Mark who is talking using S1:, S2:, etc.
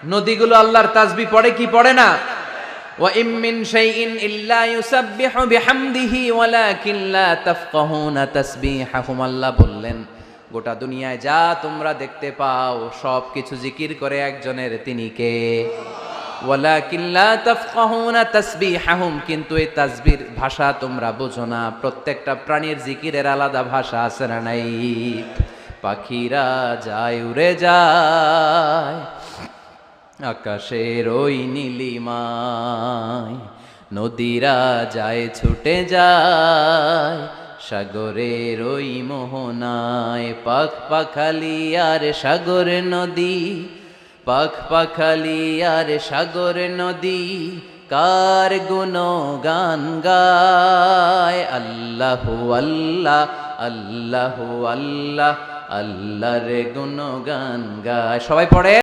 S1: নদীগুলো আল্লাহর তাসবিহ পড়ে কি পড়ে না? ওয়া ইম মিন শাইইন ইল্লা ইউসাব্বিহু বিহামদিহি ওয়ালাকিন লা তাফকাহুনা তাসবিহাহুম। আল্লাহ বললেন, গোটা দুনিয়ায় যা তোমরা দেখতে পাও সব কিছু জিকির করে একজনের, তিনি কে? ওয়ালাকিন লা তাফকাহুনা তাসবিহাহুম, কিন্তু এই তাসবির ভাষা তোমরা বুঝো না। প্রত্যেকটা প্রাণীর জিকিরের আলাদা ভাষা আছে না নাই? পাখিরা যায় উড়ে যায় আকাশের ওই নীলিমায়, নদীরা যায় ছুটে যায় সাগরের ওই মোহনায়। পাখ পাখালি আর সাগর নদী, পাখ পাখালি আর সাগর নদী, কার গুণগান গায়। আল্লাহু আল্লাহ, আল্লাহু আল্লাহ, আল্লাহর গুণগান গায়। সবাই পড়ে।